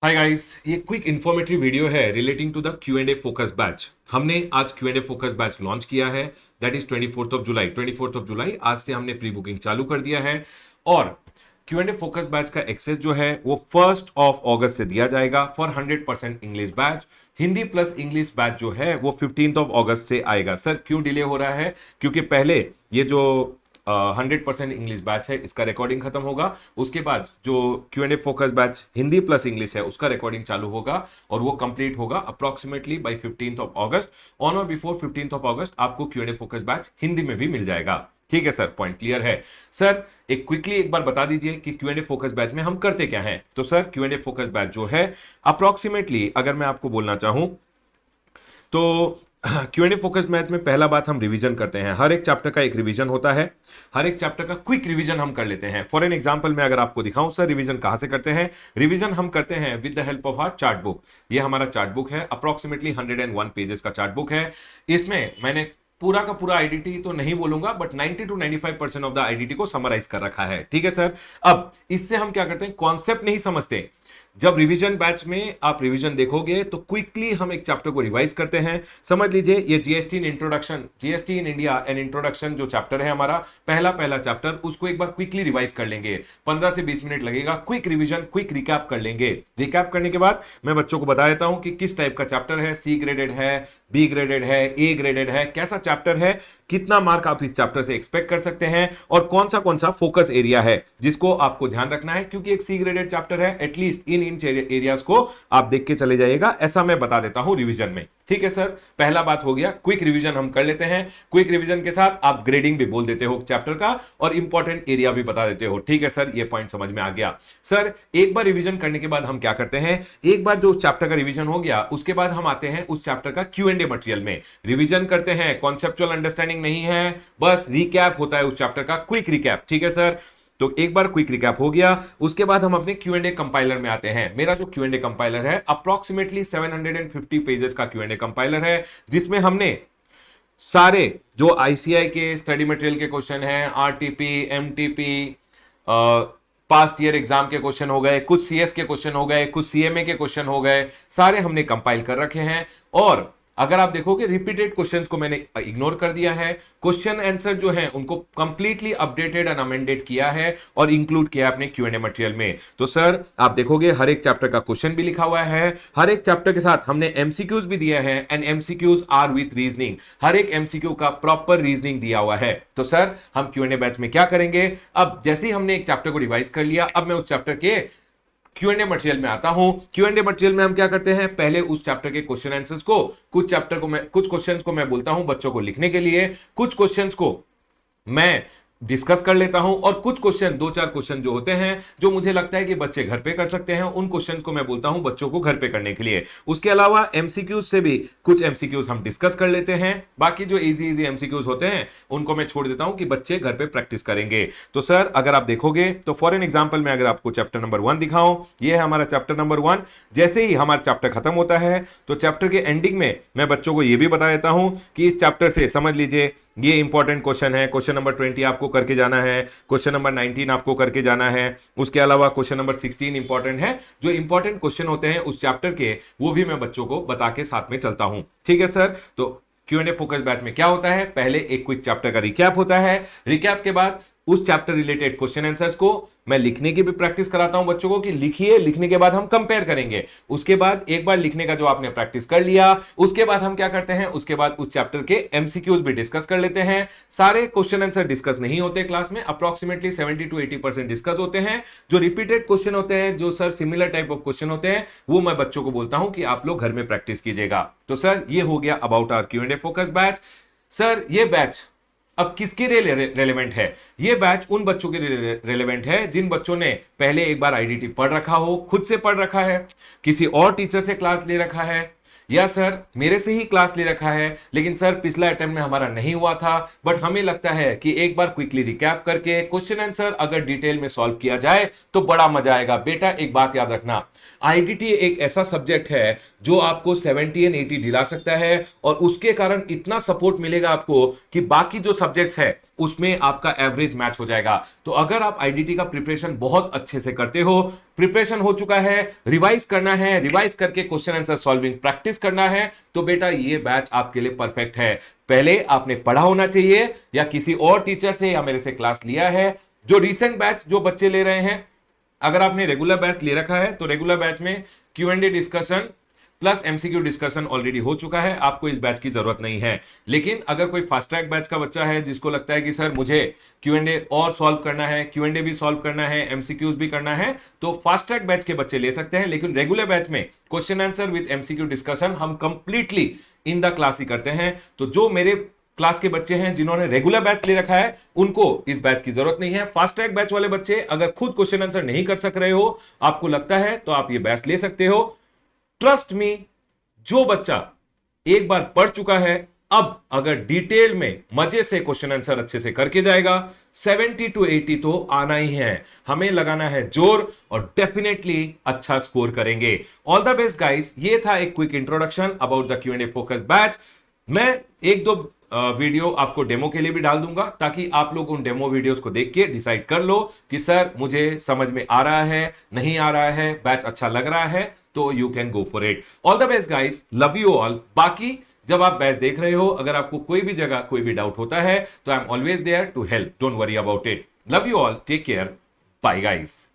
हाय guys, ये quick informative video है relating to the Q and A focus batch. हमने आज Q and A focus batch launch किया है, that is 24th of July. आज से हमने प्री बुकिंग चालू कर दिया है और Q and A focus batch का एक्सेस जो है वो 1 अगस्त से दिया जाएगा for 100% English batch. Hindi plus English batch जो है वो 15 अगस्त से आएगा। सर क्यों डिले हो रहा है? क्योंकि पहले ये जो 100% इंग्लिश बैच है इसका रिकॉर्डिंग खत्म होगा, उसके बाद जो Q and A focus batch Hindi plus English है उसका रिकॉर्डिंग चालू होगा और वो कंप्लीट होगा अप्रोक्सीमेटली बाय 15 अगस्त। ऑन और बिफोर 15 अगस्त आपको Q and A focus batch Hindi में भी मिल जाएगा। ठीक है सर, पॉइंट क्लियर है। सर क्विकली एक बार बता दीजिए कि Q and A focus batch में हम करते क्या हैं। तो sir Q and A focus batch जो है अप्रोक्सीमेटली अगर मैं आपको बोलना चाहूं तो Q and A focus math में पहला बात हम रिवीजन करते हैं। हर एक चैप्टर का एक रिवीजन होता है, हर एक चैप्टर का क्विक रिवीजन हम कर लेते हैं। फॉर एन एग्जांपल मैं अगर आपको दिखाऊं सर रिवीजन कहां से करते हैं। रिवीजन हम करते हैं with the help of our chart book. ये हमारा चार्ट बुक है, अप्रोक्सीमेटली 101 पेजेस का चार्ट बुक है। इसमें मैंने पूरा का पूरा आईडीटी तो नहीं बोलूंगा but 90 to 95% of the IDT को समराइज कर रखा है। ठीक है सर, अब इससे हम क्या करते हैं, कॉन्सेप्ट नहीं समझते। जब रिवीजन बैच में आप रिवीजन देखोगे तो क्विकली हम एक चैप्टर को रिवाइज करते हैं। समझ लीजिए ये GST in introduction, GST in India and introduction जो चैप्टर है हमारा पहला चैप्टर, उसको एक बार क्विकली रिवाइज कर लेंगे। 15 से 20 मिनट लगेगा, क्विक रिवीजन, क्विक रिकैप कर लेंगे। रिकैप करने के बाद मैं बच्चों को बता देता हूं कि किस टाइप का चैप्टर है, सी ग्रेडेड है, बी ग्रेडेड है, ए ग्रेडेड है, कैसा चैप्टर है, कितना मार्क आप इस चैप्टर से एक्सपेक्ट कर सकते हैं और कौन सा फोकस एरिया है जिसको आपको ध्यान रखना है। क्योंकि एक सी ग्रेडेड चैप्टर है, एटलीस्ट इन एरियाज को आप देख के चले जाइएगा, ऐसा मैं बता देता हूं रिवीजन में। ठीक है सर, पहला बात हो गया, क्विक रिवीजन हम कर लेते हैं। क्विक रिवीजन के साथ आप ग्रेडिंग भी बोल देते हो चैप्टर का और इंपॉर्टेंट एरिया भी बता देते हो। ठीक है सर, ये पॉइंट समझ में आ गया। सर एक बार रिवीजन करने के बाद हम क्या करते हैं, एक बार जो चैप्टर का रिवीजन हो गया उसके बाद हम आते हैं उस चैप्टर का क्यू एंड ए मटेरियल में। रिवीजन करते हैं, कॉन्सेप्चुअल अंडरस्टैंडिंग नहीं है, बस रिकैप होता है उस चैप्टर का, क्विक रिकैप। ठीक है सर, तो एक बार क्विक रिकैप हो गया, उसके बाद हम अपने क्यू एंड ए कंपाइलर में आते हैं। मेरा जो क्यू एंड ए कंपाइलर है अप्रोक्सीमेटली 750 पेजेस का क्यू एंड ए कंपाइलर है, जिसमें हमने सारे जो आईसीआई के स्टडी मटेरियल के क्वेश्चन हैं, RTP, MTP, past year exam के क्वेश्चन हो गए, कुछ सीएस के क्वेश्चन हो गए, कुछ सीएमए के क्वेश्चन हो गए, सारे हमने कंपाइल कर रखे हैं। और अगर आप देखोगे रिपीटेड क्वेश्चंस को मैंने इग्नोर कर दिया है, क्वेश्चन आंसर जो है उनको कंप्लीटली अपडेटेड एंड अमेंडेड किया है और इंक्लूड किया अपने क्यू एंड ए मटेरियल में। तो सर आप देखोगे हर एक चैप्टर का क्वेश्चन भी लिखा हुआ है, हर एक चैप्टर के साथ हमने एमसीक्यूज भी दिया है and MCQs are with reasoning. हर एक एमसीक्यू का प्रॉपर रीजनिंग दिया हुआ है। तो सर हम क्यू एंड ए बैच में क्या करेंगे, अब जैसे ही हमने एक चैप्टर को रिवाइज कर लिया, अब मैं उस चैप्टर के क्यू एंड ए मटेरियल में आता हूं। क्यू एंड ए मटेरियल में हम क्या करते हैं, पहले उस चैप्टर के क्वेश्चन आंसर्स को, कुछ क्वेश्चंस को मैं बोलता हूं बच्चों को लिखने के लिए, कुछ क्वेश्चंस को मैं डिस्कस कर लेता हूं और कुछ क्वेश्चन, 2-4 क्वेश्चन जो होते हैं जो मुझे लगता है कि बच्चे घर पे कर सकते हैं, उन क्वेश्चंस को मैं बोलता हूं बच्चों को घर पे करने के लिए। उसके अलावा एमसीक्यूज से भी कुछ एमसीक्यूज हम डिस्कस कर लेते हैं, बाकी जो इजी एमसीक्यूज होते हैं उनको मैं छोड़ देता हूं कि बच्चे घर पे प्रैक्टिस करेंगे। तो सर अगर आप देखोगे तो फॉर एन एग्जाम्पल मैं अगर आपको चैप्टर नंबर 1 दिखाऊं, ये है हमारा चैप्टर नंबर 1। जैसे ही हमारा चैप्टर खत्म होता है तो चैप्टर के एंडिंग में मैं बच्चों को यह भी बता देता हूं कि इस चैप्टर से समझ लीजिए ये इंपॉर्टेंट क्वेश्चन है, क्वेश्चन नंबर 20 आपको करके जाना है, क्वेश्चन नंबर 19 आपको करके जाना है, उसके अलावा क्वेश्चन नंबर 16 इंपॉर्टेंट है। जो इंपॉर्टेंट क्वेश्चन होते हैं उस चैप्टर के वो भी मैं बच्चों को बता के साथ में चलता हूं। ठीक है सर, तो Q and A focus batch में क्या होता है, पहले एक क्विक चैप्टर का रिकैप होता है, रिकैप के बाद उस चैप्टर रिलेटेड क्वेश्चन आंसर्स को मैं लिखने की भी प्रैक्टिस कराता हूं बच्चों को कि लिखिए, लिखने के बाद हम कंपेयर करेंगे। उसके बाद एक बार लिखने का जो आपने प्रैक्टिस कर लिया, उसके बाद हम क्या करते हैं, उसके बाद उस चैप्टर के एमसीक्यूज भी डिस्कस कर लेते हैं। सारे क्वेश्चन आंसर डिस्कस नहीं होते क्लास में, अप्रोक्सीमेटली 70 to 80% डिस्कस होते हैं। जो रिपीटेड क्वेश्चन होते हैं, जो sir similar type of question होते हैं, वो मैं बच्चों को बोलता हूं कि आप लोग घर में प्रैक्टिस कीजिएगा। तो सर ये हो गया about our Q and A focus batch. Sir ये बैच अब किसके लिए रेलेवेंट है, ये बैच उन बच्चों के लिए रेलेवेंट है जिन बच्चों ने पहले एक बार आईडीटी पढ़ रखा हो, खुद से पढ़ रखा है, किसी और टीचर से क्लास ले रखा है, या सर मेरे से ही क्लास ले रखा है लेकिन सर पिछला अटेम्प्ट में हमारा नहीं हुआ था, बट हमें लगता है कि एक बार क्विकली रिकैप करके क्वेश्चन आंसर अगर डिटेल में सॉल्व किया जाए तो बड़ा मजा आएगा। बेटा एक बात याद रखना, आईडीटी एक ऐसा सब्जेक्ट है जो आपको 70 एंड 80 दिला सकता है और उसके कारण इतना सपोर्ट मिलेगा आपको कि बाकी जो सब्जेक्ट्स है उसमें आपका एवरेज मैच हो जाएगा। तो अगर आप आईडीटी का प्रिपरेशन बहुत अच्छे से करते हो, प्रिपरेशन हो चुका है, रिवाइज करना है, रिवाइज करके क्वेश्चन आंसर सॉल्विंग प्रैक्टिस करना है, तो बेटा ये बैच आपके लिए परफेक्ट है। पहले आपने पढ़ा होना चाहिए या किसी और टीचर से या मेरे से क्लास लिया है। जो रीसेंट बैच जो बच्चे ले रहे हैं, अगर आपने रेगुलर बैच ले रखा है तो रेगुलर बैच में Q&A discussion plus MCQ discussion already हो चुका है, आपको इस बैच की जरूरत नहीं है। लेकिन अगर कोई फास्ट ट्रैक बैच का बच्चा है जिसको लगता है कि सर मुझे Q&A और सॉल्व करना है, Q&A भी सॉल्व करना है, एमसीक्यूज भी करना है, तो फास्ट ट्रैक बैच के बच्चे ले सकते हैं। लेकिन रेगुलर बैच में question answer with MCQ discussion हम कंप्लीटली इन द क्लास ही करते हैं। तो जो मेरे क्लास के बच्चे हैं जिन्होंने रेगुलर बैच ले रखा है, उनको इस बैच की जरूरत नहीं है। फास्ट ट्रैक बैच वाले बच्चे अगर खुद क्वेश्चन आंसर नहीं कर सक रहे हो, आपको लगता है, तो आप ये बैच ले सकते हो। ट्रस्ट मी, जो बच्चा एक बार पढ़ चुका है, अब अगर डिटेल में मजे से क्वेश्चन आंसर अच्छे से करके जाएगा, 70 to 80 तो आना ही है। हमें लगाना है जोर और डेफिनेटली अच्छा स्कोर करेंगे। All the best guys. ये था एक quick introduction about the Q&A focus batch. मैं एक दो वीडियो आपको डेमो के लिए भी डाल दूंगा, ताकि आप लोग उन डेमो वीडियोस को देख के डिसाइड कर लो कि सर मुझे समझ में आ रहा है, नहीं आ रहा है, बैच अच्छा लग रहा है, तो you can go for it. All the best guys, love you all. बाकी जब आप बैच देख रहे हो, अगर आपको कोई भी जगह कोई भी डाउट होता है, तो I am always there to help, don't worry about it. Love you all, take care, bye guys.